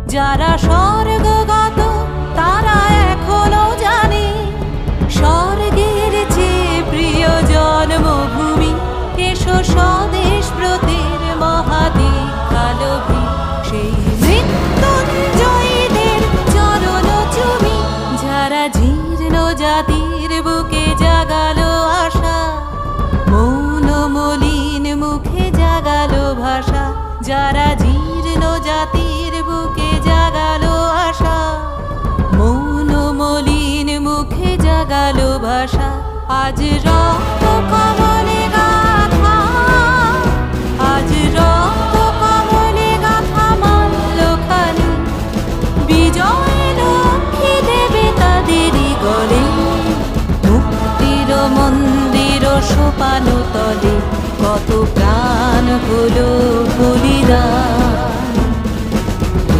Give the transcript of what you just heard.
যারা স্বর্গগত তারা এখনো জানে স্বর্গের চেয়ে প্রিয় জন্মভূমি। এসো স্বদেশ ব্রতের মহাদীক্ষালোভী সেই মৃত্যুঞ্জয়ীদের চরণ চুমি। যারা জীর্ণ জাতির বুকে জাগালো আশা, মৌন মলিন মুখে জাগালো ভাষা। যারা জীর্ণ জাতির বুকে জাগালো আশা, মৌন মলিন মুখে জাগালো ভাষা। আজ রক্ত কমলে গাথা, আজ রক্ত কমলে গাথা মাল্যখানি। বিজয় লক্ষ্মী দেবে তাদেরই গলে, মুক্তির মন্দির সোপান তলে কত প্রাণ হলো